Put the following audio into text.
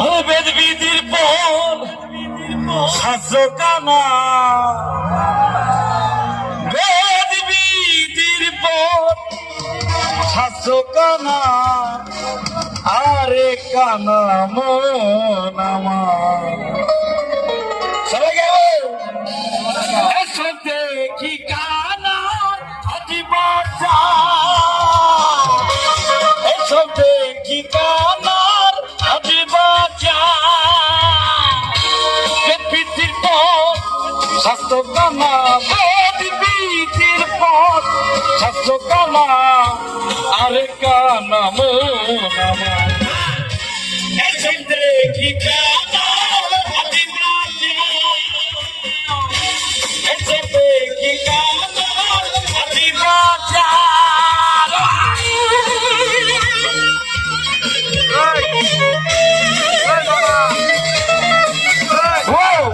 ও বেদ বিধির পর সাজো কানা, বেদ বিধির পর সাজো কানা, আরে কানা মন আমার। সবাই গেল এসো দেখি কানা আজি বাঁচা, এসো দেখি কানার আজি বাঁচা। বেদ পর স্বাস্থ্য কানা, বেদ বিধির পর স্বাস্থ্য কানা, আরে কানা মন আমার। এসো দেখি কানা আজি বাঁচা, এসো দেখি কানা আজি বাঁচা। Whoa!